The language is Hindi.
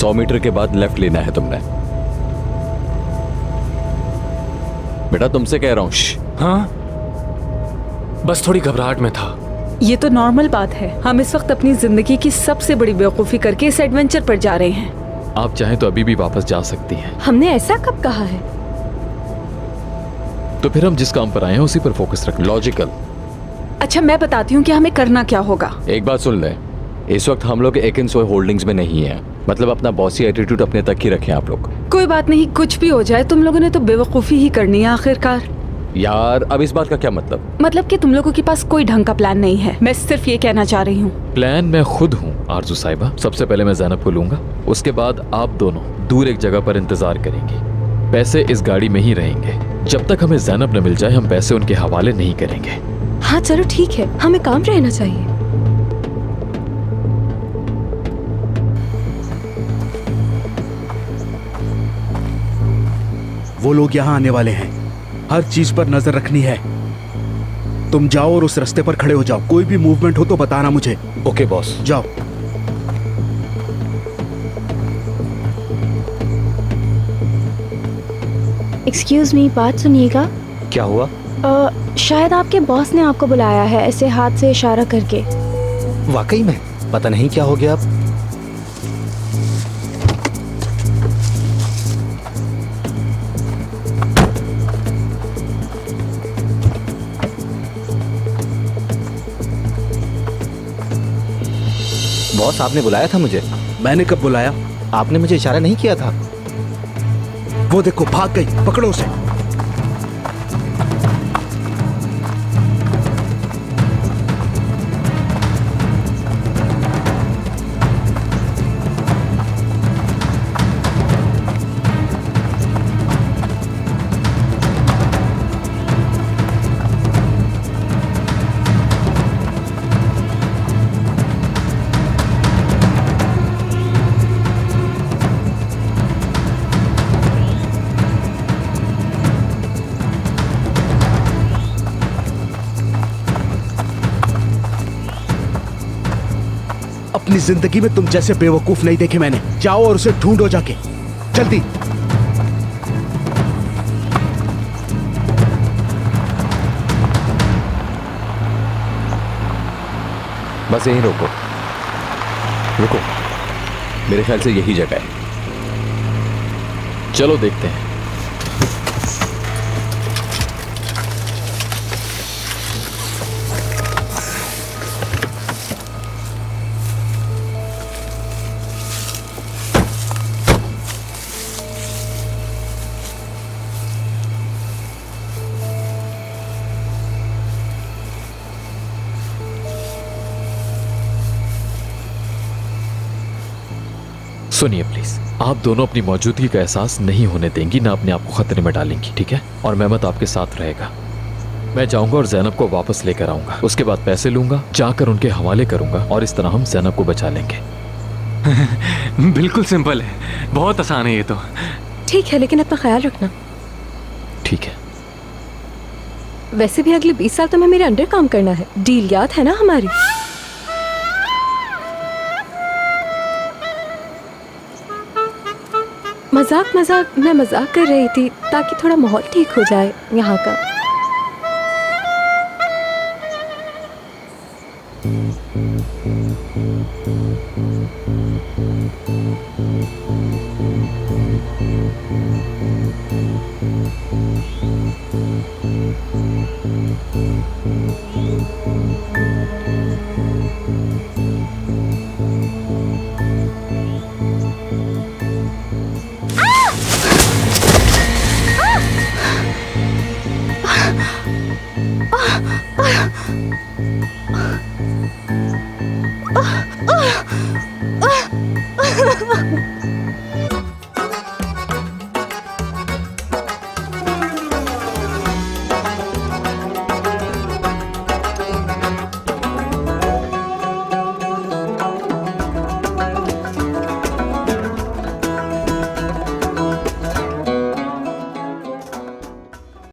100 मीटर के बाद लेफ्ट लेना है तुमने। बेटा तुमसे कह रहा हूँ। हाँ, बस थोड़ी घबराहट में था। ये तो नॉर्मल बात है। हम इस वक्त अपनी जिंदगी की सबसे बड़ी बेवकूफी करके इस एडवेंचर पर जा रहे हैं। आप चाहें तो अभी भी वापस जा सकती हैं। हमने ऐसा कब कहा है? तो फिर हम जिस काम पर आए हैं उसी पर फोकस रखें। लॉजिकल। अच्छा मैं बताती हूँ कि हमें करना क्या होगा। एक बात सुन ले, इस वक्त हम लोग एकिंसॉय होल्डिंग्स में नहीं है। मतलब अपना बॉसी एटीट्यूड अपने तक ही रखें आप लोग। कोई बात नहीं, कुछ भी हो जाए तुम लोगों ने तो बेवकूफी ही करनी है आखिरकार। यार अब इस बात का क्या मतलब? मतलब कि तुम लोगों के पास कोई ढंग का प्लान नहीं है। मैं सिर्फ ये कहना चाह रही हूँ। प्लान मैं खुद हूँ आरजू साहिबा। सबसे पहले मैं ज़ैनब को लूंगा, उसके बाद आप दोनों दूर एक जगह पर इंतजार करेंगे। पैसे इस गाड़ी में ही रहेंगे। जब तक हमें ज़ैनब न मिल जाए हम पैसे उनके हवाले नहीं करेंगे। हाँ चलो ठीक है, हमें काम रहना चाहिए। वो लोग यहाँ आने वाले हैं, हर चीज पर नजर रखनी है। तुम जाओ और उस रास्ते पर खड़े हो जाओ। कोई भी मूवमेंट हो तो बताना मुझे। Okay boss. जाओ। एक्सक्यूज मी, बात सुनिएगा। क्या हुआ? शायद आपके बॉस ने आपको बुलाया है, ऐसे हाथ से इशारा करके। वाकई में पता नहीं क्या हो गया। अब बॉस आपने बुलाया था मुझे। मैंने कब बुलाया? आपने मुझे इशारा नहीं किया था। वो देखो भाग गई, पकड़ो उसे। अपनी जिंदगी में तुम जैसे बेवकूफ नहीं देखे मैंने। जाओ और उसे ढूंढो जाके, जल्दी। बस यहीं रोको। रुको, मेरे ख्याल से यही जगह है। चलो देखते हैं। सुनिए प्लीज, आप दोनों अपनी मौजूदगी का एहसास नहीं होने देंगी, ना अपने आप को खतरे में डालेंगी, ठीक है? और मेहमत आपके साथ रहेगा। मैं जाऊंगा और ज़ैनब को वापस लेकर आऊंगा। उसके बाद पैसे लूंगा, जाकर उनके हवाले करूंगा और इस तरह हम ज़ैनब को बचा लेंगे। बिल्कुल सिंपल है, बहुत आसान है ये तो। ठीक है, लेकिन अपना ख्याल रखना। ठीक है। वैसे भी अगले 20 साल तो मैं मेरे अंडर काम करना है। डील याद है ना हमारी? मजाक मैं मजाक कर रही थी ताकि थोड़ा माहौल ठीक हो जाए यहाँ का।